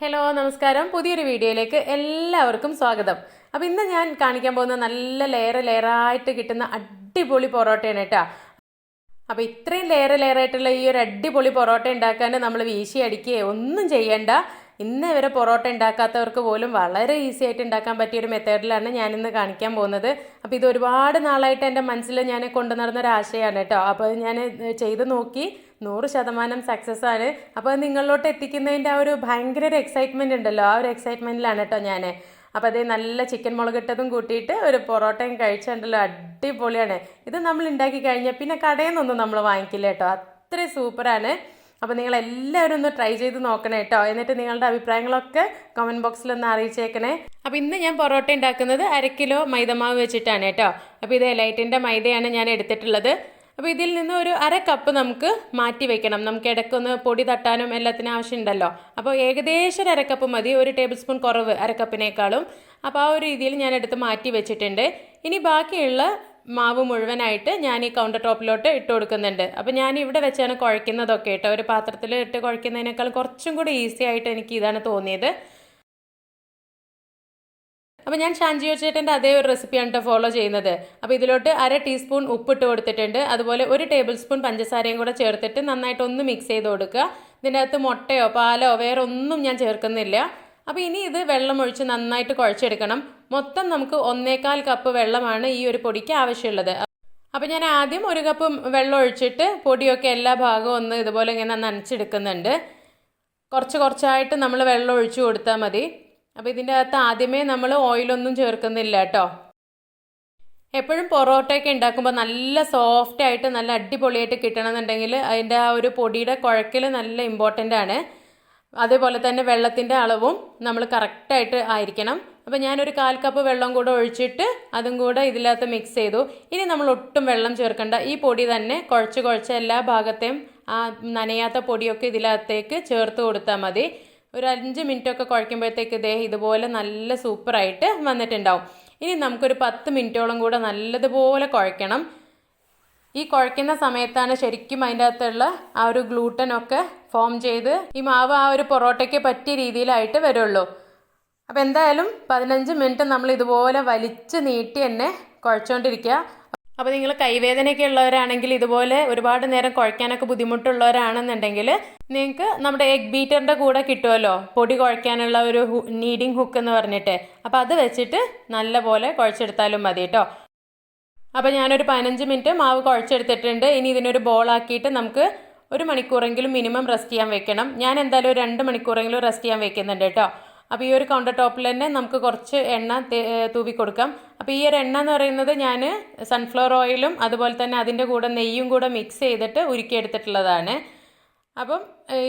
Hello നമസ്കാരം പുതിയൊരു വീഡിയോയിലേക്ക് എല്ലാവർക്കും സ്വാഗതം. അപ്പോൾ ഇന്ന് ഞാൻ കാണിക്കാൻ പോകുന്ന നല്ല ലെയറായിട്ട് കിട്ടുന്ന അടിപൊളി പൊറോട്ടയാണ് കേട്ടോ. അപ്പോൾ ഇത്രയും ലെയറായിട്ടുള്ള ഈ ഒരു അടിപൊളി പൊറോട്ട ഉണ്ടാക്കാൻ നമ്മൾ വീശി അടിക്കുകയോ ഒന്നും ചെയ്യണ്ട. ഇന്ന് ഇവരെ പൊറോട്ട ഉണ്ടാക്കാത്തവർക്ക് പോലും വളരെ ഈസി ആയിട്ട് ഉണ്ടാക്കാൻ പറ്റിയൊരു മെത്തേഡിലാണ് ഞാനിന്ന് കാണിക്കാൻ പോകുന്നത്. അപ്പോൾ ഇത് ഒരുപാട് നാളായിട്ട് എൻ്റെ മനസ്സിൽ ഞാൻ കൊണ്ടു നടന്നൊരു ആശയമാണ് കേട്ടോ. അപ്പോൾ ഞാൻ ചെയ്ത് നോക്കി 100% സക്സസ് ആണ്. അപ്പോൾ നിങ്ങളിലോട്ട് എത്തിക്കുന്നതിൻ്റെ ആ ഒരു ഭയങ്കര ഒരു എക്സൈറ്റ്മെൻറ്റ് ഉണ്ടല്ലോ, ആ ഒരു എക്സൈറ്റ്മെൻറ്റിലാണ് കേട്ടോ ഞാൻ. അപ്പോൾ അതേ നല്ല ചിക്കൻ മുളകിട്ടതും കൂട്ടിയിട്ട് ഒരു പൊറോട്ടയും കഴിച്ചിട്ടുണ്ടല്ലോ, അടിപൊളിയാണ്. ഇത് നമ്മൾ ഉണ്ടാക്കി കഴിഞ്ഞാൽ പിന്നെ കടയിൽ നിന്നൊന്നും നമ്മൾ വാങ്ങിക്കില്ല കേട്ടോ, അത്രയും സൂപ്പറാണ്. അപ്പോൾ നിങ്ങളെല്ലാവരും ഒന്ന് ട്രൈ ചെയ്ത് നോക്കണേ കേട്ടോ. എന്നിട്ട് നിങ്ങളുടെ അഭിപ്രായങ്ങളൊക്കെ കമൻറ്റ് ബോക്സിൽ ഒന്ന് അറിയിച്ചേക്കണേ. അപ്പോൾ ഇന്ന് ഞാൻ പൊറോട്ട ഉണ്ടാക്കുന്നത് 1/2 കിലോ മൈദമാവ് വെച്ചിട്ടാണ് കേട്ടോ. അപ്പോൾ ഇത് എലൈറ്റിൻ്റെ മൈദയാണ് ഞാൻ എടുത്തിട്ടുള്ളത്. അപ്പോൾ ഇതിൽ നിന്ന് ഒരു 1/2 കപ്പ് നമുക്ക് മാറ്റി വെക്കണം. നമുക്ക് ഇടയ്ക്കൊന്ന് പൊടി തട്ടാനും എല്ലാത്തിനും ആവശ്യമുണ്ടല്ലോ. അപ്പോൾ ഏകദേശം 1/2 കപ്പ് മതി, 1 ടേബിൾ സ്പൂൺ കുറവ് 1/2 കപ്പിനേക്കാളും. അപ്പോൾ ആ ഒരു രീതിയിൽ ഞാൻ എടുത്ത് മാറ്റി വെച്ചിട്ടുണ്ട്. ഇനി ബാക്കിയുള്ള മാവ് മുഴുവനായിട്ട് ഞാൻ ഈ കൗണ്ടർ ടോപ്പിലോട്ട് ഇട്ട് കൊടുക്കുന്നുണ്ട്. അപ്പോൾ ഞാൻ ഇവിടെ വെച്ചാണ് കുഴയ്ക്കുന്നതൊക്കെ കേട്ടോ. ഒരു പാത്രത്തിൽ ഇട്ട് കുഴയ്ക്കുന്നതിനേക്കാൾ കുറച്ചും കൂടി ഈസി ആയിട്ട് എനിക്ക് ഇതാണ് തോന്നിയത്. അപ്പോൾ ഞാൻ ഷാൻജിയോ ചേട്ടൻ്റെ അതേ ഒരു റെസിപ്പിയാണ് കേട്ടോ ഫോളോ ചെയ്യുന്നത്. അപ്പോൾ ഇതിലോട്ട് 1/2 ടീസ്പൂൺ ഉപ്പിട്ട് കൊടുത്തിട്ടുണ്ട്. അതുപോലെ 1 ടേബിൾ സ്പൂൺ പഞ്ചസാരയും കൂടെ ചേർത്തിട്ട് നന്നായിട്ടൊന്ന് മിക്സ് ചെയ്ത് കൊടുക്കുക. ഇതിൻ്റെ അകത്ത് മുട്ടയോ പാലോ വേറെ ഒന്നും ഞാൻ ചേർക്കുന്നില്ല. അപ്പോൾ ഇനി ഇത് വെള്ളം ഒഴിച്ച് നന്നായിട്ട് കുഴച്ചെടുക്കണം. മൊത്തം നമുക്ക് 1/4 കപ്പ് വെള്ളമാണ് ഈ ഒരു പൊടിക്ക് ആവശ്യമുള്ളത്. അപ്പോൾ ഞാൻ ആദ്യം 1 കപ്പ് വെള്ളം ഒഴിച്ചിട്ട് പൊടിയൊക്കെ എല്ലാ ഭാഗവും ഒന്ന് ഇതുപോലെ ഇങ്ങനെ നനച്ചെടുക്കുന്നുണ്ട്. കുറച്ചായിട്ട് നമ്മൾ വെള്ളം ഒഴിച്ചു കൊടുത്താൽ മതി. അപ്പോൾ ഇതിൻ്റെ അകത്ത് ആദ്യമേ നമ്മൾ ഓയിലൊന്നും ചേർക്കുന്നില്ല കേട്ടോ. എപ്പോഴും പൊറോട്ടയൊക്കെ ഉണ്ടാക്കുമ്പോൾ നല്ല സോഫ്റ്റായിട്ട് നല്ല അടിപൊളിയായിട്ട് കിട്ടണമെന്നുണ്ടെങ്കിൽ അതിൻ്റെ ആ ഒരു പൊടിയുടെ കുഴക്കൽ നല്ല ഇമ്പോർട്ടൻ്റ് ആണ്. അതേപോലെ തന്നെ വെള്ളത്തിൻ്റെ അളവും നമ്മൾ കറക്റ്റായിട്ട് ആയിരിക്കണം. അപ്പോൾ ഞാനൊരു 1/4 കപ്പ് വെള്ളം കൂടെ ഒഴിച്ചിട്ട് അതും കൂടെ ഇതിനകത്ത് മിക്സ് ചെയ്തു. ഇനി നമ്മൾ ഒട്ടും വെള്ളം ചേർക്കണ്ട. ഈ പൊടി തന്നെ കുഴച്ച് എല്ലാ ഭാഗത്തെയും ആ നനയാത്ത പൊടിയൊക്കെ ഇതിനകത്തേക്ക് ചേർത്ത് കൊടുത്താൽ മതി. ഒരു 5 മിനിറ്റൊക്കെ കുഴയ്ക്കുമ്പോഴത്തേക്ക് ഇതുപോലെ നല്ല സൂപ്പറായിട്ട് വന്നിട്ടുണ്ടാവും. ഇനി നമുക്കൊരു 10 മിനിറ്റോളം കൂടെ നല്ലതുപോലെ കുഴയ്ക്കണം. ഈ കുഴയ്ക്കുന്ന സമയത്താണ് ശരിക്കും അതിൻ്റെ അകത്തുള്ള ആ ഒരു ഗ്ലൂട്ടനൊക്കെ ഫോം ചെയ്ത് ഈ മാവ് ആ ഒരു പൊറോട്ടയ്ക്ക് പറ്റിയ രീതിയിലായിട്ട് വരുള്ളൂ. അപ്പോൾ എന്തായാലും 15 മിനിറ്റ് നമ്മൾ ഇതുപോലെ വലിച്ച് നീട്ടി തന്നെ കുഴച്ചുകൊണ്ടിരിക്കുക. അപ്പോൾ നിങ്ങൾ കൈവേദനയൊക്കെ ഉള്ളവരാണെങ്കിൽ ഇതുപോലെ ഒരുപാട് നേരം കുഴയ്ക്കാനൊക്കെ ബുദ്ധിമുട്ടുള്ളവരാണെന്നുണ്ടെങ്കിൽ നിങ്ങൾക്ക് നമ്മുടെ എഗ് ബീറ്ററിൻ്റെ കൂടെ കിട്ടുമല്ലോ പൊടി കുഴയ്ക്കാനുള്ള ഒരു നീഡിങ് ഹുക്ക് എന്ന് പറഞ്ഞിട്ട്. അപ്പോൾ അത് വെച്ചിട്ട് നല്ല പോലെ കുഴച്ചെടുത്താലും മതി കേട്ടോ. അപ്പോൾ ഞാനൊരു 15 മിനിറ്റ് മാവ് കുഴച്ചെടുത്തിട്ടുണ്ട്. ഇനി ഇതിനൊരു ബോളാക്കിയിട്ട് നമുക്ക് 1 മണിക്കൂറെങ്കിലും മിനിമം റെസ്റ്റ് ചെയ്യാൻ വെക്കണം. ഞാൻ എന്തായാലും ഒരു 2 മണിക്കൂറെങ്കിലും റെസ്റ്റ് ചെയ്യാൻ വെക്കുന്നുണ്ട് കേട്ടോ. അപ്പോൾ ഈ ഒരു കൗണ്ടർ ടോപ്പിൽ തന്നെ നമുക്ക് കുറച്ച് എണ്ണ തൂവി കൊടുക്കാം. അപ്പോൾ ഈ ഒരു എണ്ണ എന്ന് പറയുന്നത് ഞാൻ സൺഫ്ലവർ ഓയിലും അതുപോലെ തന്നെ അതിൻ്റെ കൂടെ നെയ്യും കൂടെ മിക്സ് ചെയ്തിട്ട് ഉരുക്കിയെടുത്തിട്ടുള്ളതാണ്. അപ്പം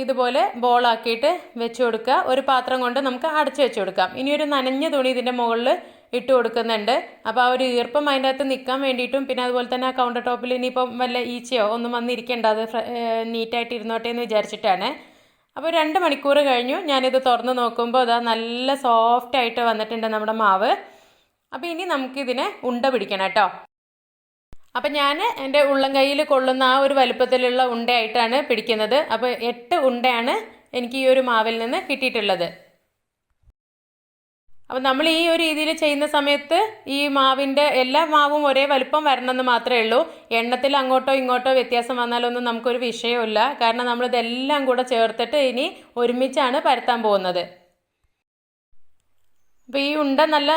ഇതുപോലെ ബോളാക്കിയിട്ട് വെച്ച് കൊടുക്കുക. ഒരു പാത്രം കൊണ്ട് നമുക്ക് അടച്ചു വെച്ച് കൊടുക്കാം. ഇനി ഒരു നനഞ്ഞ തുണി ഇതിൻ്റെ മുകളിൽ ഇട്ട് കൊടുക്കുന്നുണ്ട്. അപ്പോൾ ആ ഒരു ഈർപ്പം അതിൻ്റെ അകത്ത് നിൽക്കാൻ വേണ്ടിയിട്ടും പിന്നെ അതുപോലെ തന്നെ ആ കൗണ്ടർ ടോപ്പിൽ ഇനിയിപ്പം വല്ല ഈച്ചയോ ഒന്നും വന്നിരിക്കേണ്ട, അത് നീറ്റായിട്ട് ഇരുന്നോട്ടെ എന്ന് വിചാരിച്ചിട്ടാണ്. അപ്പോൾ 2 മണിക്കൂർ കഴിഞ്ഞു. ഞാനിത് തുറന്ന് നോക്കുമ്പോൾ അതാ നല്ല സോഫ്റ്റായിട്ട് വന്നിട്ടുണ്ട് നമ്മുടെ മാവ്. അപ്പോൾ ഇനി നമുക്കിതിനെ ഉണ്ട പിടിക്കണം കേട്ടോ. അപ്പം ഞാൻ എൻ്റെ ഉള്ളം കയ്യിൽ കൊള്ളുന്ന ആ ഒരു വലുപ്പത്തിലുള്ള ഉണ്ടയായിട്ടാണ് പിടിക്കുന്നത്. അപ്പോൾ 8 ഉണ്ടയാണ് എനിക്ക് ഈ ഒരു മാവിൽ നിന്ന് കിട്ടിയിട്ടുള്ളത്. അപ്പോൾ നമ്മൾ ഈ ഒരു രീതിയിൽ ചെയ്യുന്ന സമയത്ത് ഈ മാവിൻ്റെ എല്ലാ മാവും ഒരേ വലുപ്പം വരണമെന്ന് മാത്രമേ ഉള്ളൂ. എണ്ണത്തിൽ അങ്ങോട്ടോ ഇങ്ങോട്ടോ വ്യത്യാസം വന്നാലൊന്നും നമുക്കൊരു വിഷയമില്ല. കാരണം നമ്മളിതെല്ലാം കൂടെ ചേർത്തിട്ട് ഇനി ഒരുമിച്ചാണ് പരത്താൻ പോകുന്നത്. അപ്പോൾ ഈ ഉണ്ട നല്ല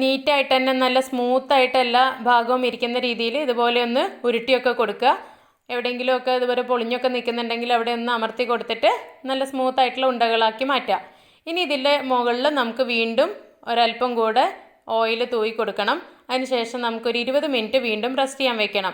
നീറ്റായിട്ട് തന്നെ നല്ല സ്മൂത്തായിട്ട് എല്ലാ ഭാഗവും ഇരിക്കുന്ന രീതിയിൽ ഇതുപോലെ ഒന്ന് ഉരുട്ടിയൊക്കെ കൊടുക്കുക. എവിടെയെങ്കിലുമൊക്കെ ഇതുപോലെ പൊളിഞ്ഞൊക്കെ നിൽക്കുന്നുണ്ടെങ്കിൽ അവിടെ ഒന്ന് അമർത്തി കൊടുത്തിട്ട് നല്ല സ്മൂത്തായിട്ടുള്ള ഉണ്ടകളാക്കി മാറ്റാം. ഇനി ഇതിൻ്റെ മുകളിൽ നമുക്ക് വീണ്ടും ഒരല്പം കൂടെ ഓയിൽ തൂവി കൊടുക്കണം. അതിനുശേഷം നമുക്കൊരു 20 മിനിറ്റ് വീണ്ടും റെസ്റ്റ് ചെയ്യാൻ വെക്കണം.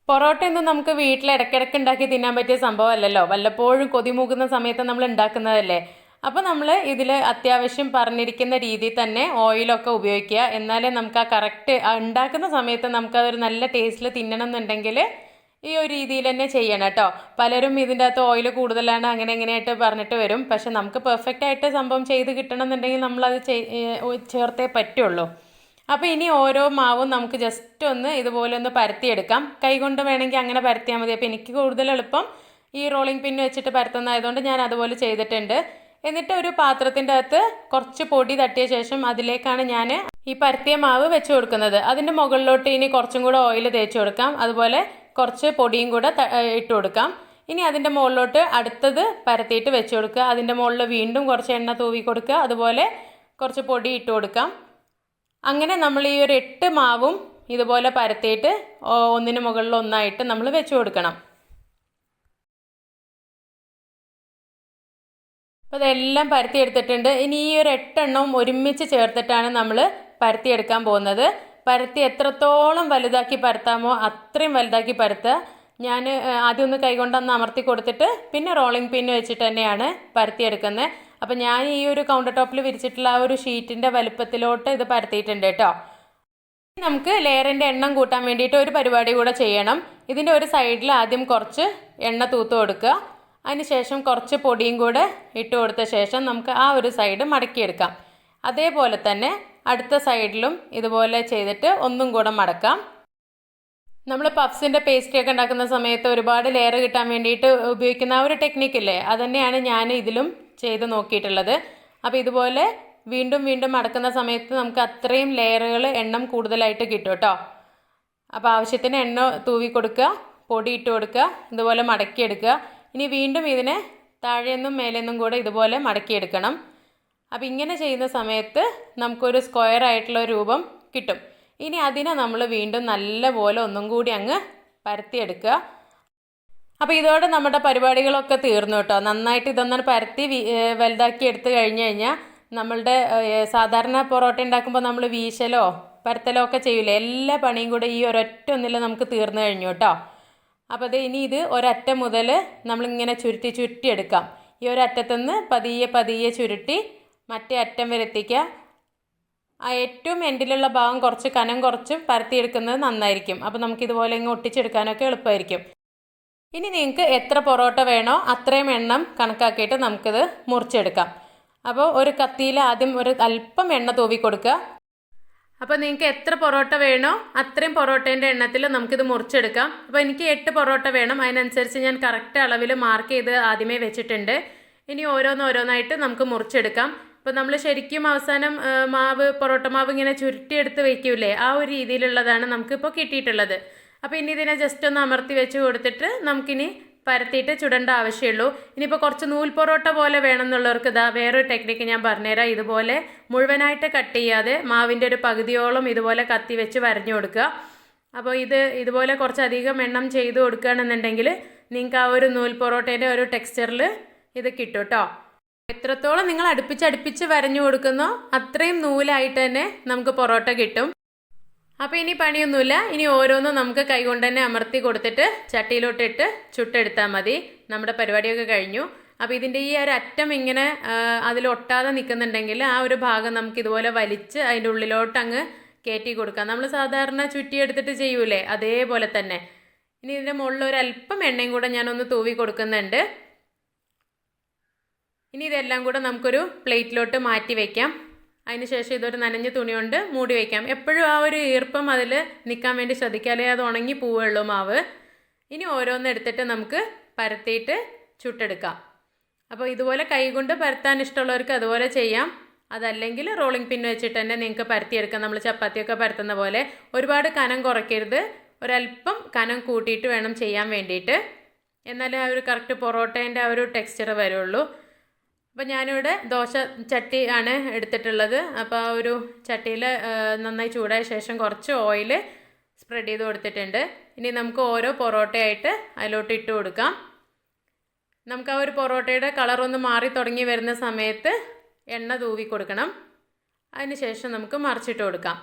പൊറോട്ടയൊന്നും നമുക്ക് വീട്ടിൽ ഇടയ്ക്കിടയ്ക്ക് ഉണ്ടാക്കി തിന്നാൻ പറ്റിയ സംഭവമല്ലല്ലോ, വല്ലപ്പോഴും കൊതിമൂകുന്ന സമയത്ത് നമ്മൾ ഉണ്ടാക്കുന്നതല്ലേ. അപ്പോൾ നമ്മൾ ഇതിൽ അത്യാവശ്യം പറഞ്ഞിരിക്കുന്ന രീതിയിൽ തന്നെ ഓയിലൊക്കെ ഉപയോഗിക്കുക. എന്നാലേ നമുക്ക് ആ കറക്റ്റ് ഉണ്ടാക്കുന്ന സമയത്ത് നമുക്കതൊരു നല്ല ടേസ്റ്റിൽ തിന്നണം എന്നുണ്ടെങ്കിൽ ഈ ഒരു രീതിയിൽ തന്നെ ചെയ്യണം കേട്ടോ. പലരും ഇതിൻ്റെ അകത്ത് ഓയിൽ കൂടുതലാണ് അങ്ങനെ എങ്ങനെയായിട്ട് പറഞ്ഞിട്ട് വരും. പക്ഷെ നമുക്ക് പെർഫെക്റ്റ് ആയിട്ട് സംഭവം ചെയ്ത് കിട്ടണം എന്നുണ്ടെങ്കിൽ നമ്മളത് ചേർത്തേ പറ്റുള്ളൂ. അപ്പോൾ ഇനി ഓരോ മാവും നമുക്ക് ജസ്റ്റ് ഒന്ന് ഇതുപോലെ ഒന്ന് പരത്തിയെടുക്കാം. കൈകൊണ്ട് വേണമെങ്കിൽ അങ്ങനെ പരത്തിയാൽ മതി. അപ്പോൾ എനിക്ക് കൂടുതൽ എളുപ്പം ഈ റോളിംഗ് പിൻ വെച്ചിട്ട് പരത്തുന്നതായതുകൊണ്ട് ഞാൻ അതുപോലെ ചെയ്തിട്ടുണ്ട്. എന്നിട്ട് ഒരു പാത്രത്തിൻ്റെ അകത്ത് കുറച്ച് പൊടി തട്ടിയ ശേഷം അതിലേക്കാണ് ഞാൻ ഈ പരത്തിയ മാവ് വെച്ച് കൊടുക്കുന്നത്. അതിൻ്റെ മുകളിലോട്ട് ഇനി കുറച്ചും കൂടെ ഓയിൽ തേച്ച് കൊടുക്കാം. അതുപോലെ കുറച്ച് പൊടിയും കൂടെ ഇട്ട് കൊടുക്കാം. ഇനി അതിൻ്റെ മുകളിലോട്ട് അടുത്തത് പരത്തിയിട്ട് വെച്ച് കൊടുക്കുക. അതിൻ്റെ മുകളിൽ വീണ്ടും കുറച്ച് എണ്ണ തൂവി കൊടുക്കുക. അതുപോലെ കുറച്ച് പൊടി ഇട്ട് കൊടുക്കാം. അങ്ങനെ നമ്മൾ ഈ ഒരു 8 മാവും ഇതുപോലെ പരത്തിയിട്ട് ഒന്നിന് മുകളിൽ ഒന്നായിട്ട് നമ്മൾ വെച്ച് കൊടുക്കണം. അപ്പോൾ ഇതെല്ലാം പരത്തിയെടുത്തിട്ടുണ്ട്. ഇനി ഈ ഒരു 8 എണ്ണവും ഒരുമിച്ച് ചേർത്തിട്ടാണ് നമ്മൾ പരത്തിയെടുക്കാൻ പോകുന്നത്. പരത്തി എത്രത്തോളം വലുതാക്കി പരത്താമോ അത്രയും വലുതാക്കി പരത്തുക. ഞാൻ ആദ്യം ഒന്ന് കൈകൊണ്ടൊന്ന് അമർത്തി കൊടുത്തിട്ട് പിന്നെ റോളിംഗ് പിന്ന് വെച്ചിട്ട് തന്നെയാണ് പരത്തിയെടുക്കുന്നത്. അപ്പോൾ ഞാൻ ഈ ഒരു കൗണ്ടർ ടോപ്പിൽ വിരിച്ചിട്ടുള്ള ആ ഒരു ഷീറ്റിൻ്റെ വലുപ്പത്തിലോട്ട് ഇത് പരത്തിയിട്ടുണ്ട് കേട്ടോ. നമുക്ക് ലെയറിൻ്റെ എണ്ണം കൂട്ടാൻ വേണ്ടിയിട്ട് ഒരു പരിപാടി കൂടെ ചെയ്യണം. ഇതിൻ്റെ ഒരു സൈഡിൽ ആദ്യം കുറച്ച് എണ്ണ തൂത്ത് കൊടുക്കുക. അതിനുശേഷം കുറച്ച് പൊടിയും കൂടെ ഇട്ട് കൊടുത്ത ശേഷം നമുക്ക് ആ ഒരു സൈഡ് മടക്കിയെടുക്കാം. അതേപോലെ തന്നെ അടുത്ത സൈഡിലും ഇതുപോലെ ചെയ്തിട്ട് ഒന്നും കൂടെ മടക്കാം. നമ്മൾ പഫ്സിൻ്റെ പേസ്ട്രിയൊക്കെ ഉണ്ടാക്കുന്ന സമയത്ത് ഒരുപാട് ലെയർ കിട്ടാൻ വേണ്ടിയിട്ട് ഉപയോഗിക്കുന്ന ആ ഒരു ടെക്നിക്കില്ലേ, അതുതന്നെയാണ് ഞാൻ ഇതിലും ചെയ്ത് നോക്കിയിട്ടുള്ളത്. അപ്പോൾ ഇതുപോലെ വീണ്ടും വീണ്ടും മടക്കുന്ന സമയത്ത് നമുക്ക് അത്രയും ലെയറുകൾ എണ്ണം കൂടുതലായിട്ട് കിട്ടും കേട്ടോ. അപ്പോൾ ആവശ്യത്തിന് എണ്ണ തൂവി കൊടുക്കുക, പൊടി ഇട്ട് കൊടുക്കുക, ഇതുപോലെ മടക്കിയെടുക്കുക. ഇനി വീണ്ടും ഇതിനെ താഴെന്നും മേലെന്നും കൂടെ ഇതുപോലെ മടക്കിയെടുക്കണം. അപ്പോൾ ഇങ്ങനെ ചെയ്യുന്ന സമയത്ത് നമുക്കൊരു സ്ക്വയർ ആയിട്ടുള്ള രൂപം കിട്ടും. ഇനി അതിനെ നമ്മൾ വീണ്ടും നല്ലപോലെ ഒന്നും കൂടി അങ്ങ് പരത്തിയെടുക്കുക. അപ്പോൾ ഇതോടെ നമ്മുടെ പരിപാടികളൊക്കെ തീർന്നു കേട്ടോ. നന്നായിട്ട് ഇതൊന്നും പരത്തി വലുതാക്കി എടുത്തു കഴിഞ്ഞ് കഴിഞ്ഞാൽ നമ്മളുടെ സാധാരണ പൊറോട്ട ഉണ്ടാക്കുമ്പോൾ നമ്മൾ വീശലോ പരത്തലോ ഒക്കെ ചെയ്യില്ലേ, എല്ലാ പണിയും കൂടെ ഈ ഒരൊറ്റ ഒന്നിൽ നമുക്ക് തീർന്നു കഴിഞ്ഞു കേട്ടോ. അപ്പോൾ ഇനി ഇത് ഒരറ്റം മുതൽ നമ്മളിങ്ങനെ ചുരുട്ടി ചുരുട്ടി എടുക്കാം. ഈ ഒരറ്റത്തുനിന്ന് പതിയെ പതിയെ ചുരുട്ടി മറ്റേ അറ്റം വരെ എത്തിക്കുക. ആ ഏറ്റവും എൻഡിലുള്ള ഭാഗം കുറച്ച് കനം കുറച്ചും പരത്തിയെടുക്കുന്നത് നന്നായിരിക്കും. അപ്പോൾ നമുക്കിതുപോലെ ഇങ്ങ് ഒട്ടിച്ചെടുക്കാനൊക്കെ എളുപ്പമായിരിക്കും. ഇനി നിങ്ങൾക്ക് എത്ര പൊറോട്ട വേണോ അത്രയും എണ്ണം കണക്കാക്കിയിട്ട് നമുക്കിത് മുറിച്ചെടുക്കാം. അപ്പോൾ ഒരു കത്തിയിൽ ആദ്യം ഒരു അല്പം എണ്ണ തൂവി കൊടുക്കുക. അപ്പോൾ നിങ്ങൾക്ക് എത്ര പൊറോട്ട വേണോ അത്രയും പൊറോട്ടേൻ്റെ എണ്ണത്തിൽ നമുക്കിത് മുറിച്ചെടുക്കാം. അപ്പോൾ എനിക്ക് 8 പൊറോട്ട വേണം. അതിനനുസരിച്ച് ഞാൻ കറക്റ്റ് അളവിൽ മാർക്ക് ചെയ്ത് ആദ്യമേ വെച്ചിട്ടുണ്ട്. ഇനി ഓരോന്നായിട്ട് നമുക്ക് മുറിച്ചെടുക്കാം. ഇപ്പോൾ നമ്മൾ ശരിക്കും അവസാനം പൊറോട്ട മാവ് ഇങ്ങനെ ചുരുട്ടിയെടുത്ത് വയ്ക്കൂലേ, ആ ഒരു രീതിയിലുള്ളതാണ് നമുക്കിപ്പോൾ കിട്ടിയിട്ടുള്ളത്. അപ്പോൾ ഇനി ഇതിനെ ജസ്റ്റ് ഒന്ന് അമർത്തി വെച്ച് കൊടുത്തിട്ട് നമുക്കിനി പരത്തിയിട്ട് ചുടേണ്ട ആവശ്യമുള്ളൂ. ഇനിയിപ്പോൾ കുറച്ച് നൂൽ പൊറോട്ട പോലെ വേണമെന്നുള്ളവർക്ക് ഇതാ വേറൊരു ടെക്നിക്ക് ഞാൻ പറഞ്ഞുതരാം. ഇതുപോലെ മുഴുവനായിട്ട് കട്ട് ചെയ്യാതെ മാവിൻ്റെ ഒരു പകുതിയോളം ഇതുപോലെ കത്തി വെച്ച് വരഞ്ഞു കൊടുക്കുക. അപ്പോൾ ഇതുപോലെ കുറച്ചധികം എണ്ണം ചെയ്ത് കൊടുക്കുകയാണെന്നുണ്ടെങ്കിൽ നിങ്ങൾക്ക് ആ ഒരു നൂൽ പൊറോട്ടേൻ്റെ ഒരു ടെക്സ്ചറിൽ ഇത് കിട്ടും കേട്ടോ. എത്രത്തോളം നിങ്ങൾ അടുപ്പിച്ച് വരഞ്ഞു കൊടുക്കുന്നോ അത്രയും നൂലായിട്ട് തന്നെ നമുക്ക് പൊറോട്ട കിട്ടും. അപ്പോൾ ഇനി പണിയൊന്നുമില്ല. ഇനി ഓരോന്നും നമുക്ക് കൈകൊണ്ട് തന്നെ അമർത്തി കൊടുത്തിട്ട് ചട്ടിയിലോട്ടിട്ട് ചുട്ടെടുത്താൽ മതി. നമ്മുടെ പരിപാടിയൊക്കെ കഴിഞ്ഞു. അപ്പോൾ ഇതിൻ്റെ ഈ ഒരു അറ്റം ഇങ്ങനെ അതിലൊട്ടാതെ നിൽക്കുന്നുണ്ടെങ്കിൽ ആ ഒരു ഭാഗം നമുക്ക് ഇതുപോലെ വലിച്ച് അതിൻ്റെ ഉള്ളിലോട്ട് അങ്ങ് കയറ്റി കൊടുക്കാം. നമ്മൾ സാധാരണ ചുറ്റിയെടുത്തിട്ട് ചെയ്യൂലേ, അതേപോലെ തന്നെ. ഇനി ഇതിൻ്റെ മുകളിൽ ഒരല്പം എണ്ണയും കൂടെ ഞാനൊന്ന് തൂവി കൊടുക്കുന്നുണ്ട്. ഇനി ഇതെല്ലാം കൂടെ നമുക്കൊരു പ്ലേറ്റിലോട്ട് മാറ്റി വയ്ക്കാം. അതിനുശേഷം ഇതൊരു നനഞ്ഞ തുണി കൊണ്ട് മൂടി വയ്ക്കാം. എപ്പോഴും ആ ഒരു ഈർപ്പം അതിൽ നിൽക്കാൻ വേണ്ടി ശ്രദ്ധിക്കാതെ അത് ഉണങ്ങി പോവുള്ളൂ മാവ്. ഇനി ഓരോന്ന് എടുത്തിട്ട് നമുക്ക് പരത്തിയിട്ട് ചുട്ടെടുക്കാം. അപ്പോൾ ഇതുപോലെ കൈകൊണ്ട് പരത്താൻ ഇഷ്ടമുള്ളവർക്ക് അതുപോലെ ചെയ്യാം. അതല്ലെങ്കിൽ റോളിംഗ് പിൻ വെച്ചിട്ട് തന്നെ നിങ്ങൾക്ക് പരത്തിയെടുക്കാം. നമ്മൾ ചപ്പാത്തിയൊക്കെ പരത്തുന്ന പോലെ. ഒരുപാട് കനം കുറയ്ക്കരുത്, ഒരല്പം കനം കൂട്ടിയിട്ട് വേണം ചെയ്യാൻ വേണ്ടിയിട്ട്. എന്നാലേ ആ ഒരു കറക്റ്റ് പൊറോട്ടേൻ്റെ ആ ഒരു ടെക്സ്ചർ വരുള്ളൂ. അപ്പോൾ ഞാനിവിടെ ദോശ ചട്ടി ആണ് എടുത്തിട്ടുള്ളത്. അപ്പോൾ ആ ഒരു ചട്ടിയിൽ നന്നായി ചൂടായ ശേഷം കുറച്ച് ഓയിൽ സ്പ്രെഡ് ചെയ്ത് കൊടുത്തിട്ടുണ്ട്. ഇനി നമുക്ക് ഓരോ പൊറോട്ടയായിട്ട് അതിലോട്ട് ഇട്ട് കൊടുക്കാം. നമുക്ക് ആ ഒരു പൊറോട്ടയുടെ കളറൊന്ന് മാറി തുടങ്ങി വരുന്ന സമയത്ത് എണ്ണ തൂവി കൊടുക്കണം. അതിന് ശേഷം നമുക്ക് മറിച്ചിട്ട് കൊടുക്കാം.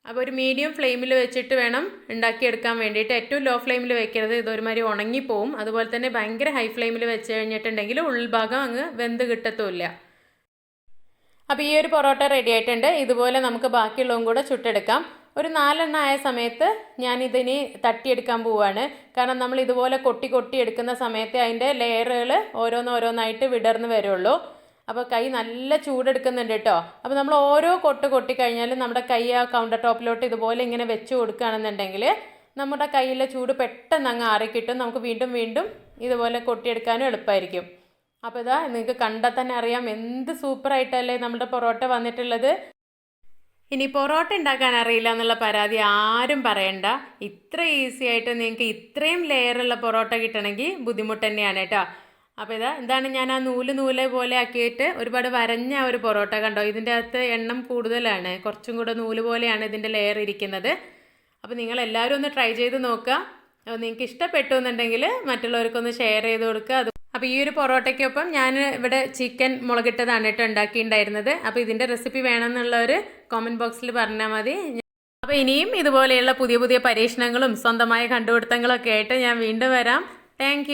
അപ്പോൾ ഒരു മീഡിയം ഫ്ലെയിമിൽ വെച്ചിട്ട് വേണം ഉണ്ടാക്കിയെടുക്കാൻ വേണ്ടിയിട്ട്. ഏറ്റവും ലോ ഫ്ലെയിമിൽ വെക്കരുത്, ഇതൊരുമാതിരി ഉണങ്ങിപ്പോവും. അതുപോലെ തന്നെ ഭയങ്കര ഹൈ ഫ്ലെയിമിൽ വെച്ച് കഴിഞ്ഞിട്ടുണ്ടെങ്കിൽ ഉൾഭാഗം അങ്ങ് വെന്ത് കിട്ടത്തുമില്ല. അപ്പോൾ ഈ ഒരു പൊറോട്ട റെഡി ആയിട്ടുണ്ട്. ഇതുപോലെ നമുക്ക് ബാക്കിയുള്ളതും കൂടെ ചുട്ടെടുക്കാം. ഒരു 4 എണ്ണം ആയ സമയത്ത് ഞാനിതിനി തട്ടിയെടുക്കാൻ പോവുകയാണ്. കാരണം നമ്മൾ ഇതുപോലെ കൊട്ടി എടുക്കുന്ന സമയത്ത് അതിൻ്റെ ലെയറുകൾ ഓരോന്നായിട്ട് വിടർന്ന് വരുള്ളൂ. അപ്പോൾ കൈ നല്ല ചൂടെടുക്കുന്നുണ്ട് കേട്ടോ. അപ്പോൾ നമ്മൾ ഓരോ കൊട്ടി കഴിഞ്ഞാലും നമ്മുടെ കൈ ആ കൗണ്ടർ ടോപ്പിലോട്ട് ഇതുപോലെ ഇങ്ങനെ വെച്ച് കൊടുക്കുകയാണെന്നുണ്ടെങ്കിൽ നമ്മുടെ കയ്യിലെ ചൂട് പെട്ടെന്ന് അങ്ങ് ആറിക്കിട്ടും. നമുക്ക് വീണ്ടും ഇതുപോലെ കൊട്ടിയെടുക്കാനും എളുപ്പമായിരിക്കും. അപ്പോൾ ഇതാ നിങ്ങൾക്ക് കണ്ടാൽ തന്നെ അറിയാം എന്ത് സൂപ്പറായിട്ടല്ലേ നമ്മുടെ പൊറോട്ട വന്നിട്ടുള്ളത്. ഇനി പൊറോട്ട ഉണ്ടാക്കാൻ അറിയില്ല എന്നുള്ള പരാതി ആരും പറയണ്ട. ഇത്ര ഈസി ആയിട്ട് നിങ്ങൾക്ക് ഇത്രയും ലെയറുള്ള പൊറോട്ട കിട്ടണമെങ്കിൽ ബുദ്ധിമുട്ട് തന്നെയാണ് കേട്ടോ. അപ്പോൾ എന്താണ് ഞാൻ ആ നൂല് പോലെ ആക്കിയിട്ട് ഒരുപാട് വരഞ്ഞ ഒരു പൊറോട്ട കണ്ടോ. ഇതിൻ്റെ അകത്ത് എണ്ണം കൂടുതലാണ്, കുറച്ചും കൂടെ നൂല് പോലെയാണ് ഇതിൻ്റെ ലെയർ ഇരിക്കുന്നത്. അപ്പോൾ നിങ്ങളെല്ലാവരും ഒന്ന് ട്രൈ ചെയ്ത് നോക്കുക. അപ്പോൾ നിങ്ങൾക്ക് ഇഷ്ടപ്പെട്ടു എന്നുണ്ടെങ്കിൽ മറ്റുള്ളവർക്കൊന്ന് ഷെയർ ചെയ്ത് കൊടുക്കുക. അപ്പോൾ ഈ ഒരു പൊറോട്ടയ്ക്കൊപ്പം ഞാൻ ഇവിടെ ചിക്കൻ മുളകിട്ടതാണ് കേട്ടോ ഉണ്ടാക്കിയിട്ടുണ്ടായിരുന്നത്. അപ്പോൾ ഇതിൻ്റെ റെസിപ്പി വേണമെന്നുള്ളവർ കോമൻറ്റ് ബോക്സിൽ പറഞ്ഞാൽ മതി. അപ്പോൾ ഇനിയും ഇതുപോലെയുള്ള പുതിയ പുതിയ പരീക്ഷണങ്ങളും സ്വന്തമായ കണ്ടുപിടുത്തങ്ങളൊക്കെ ആയിട്ട് ഞാൻ വീണ്ടും വരാം. താങ്ക്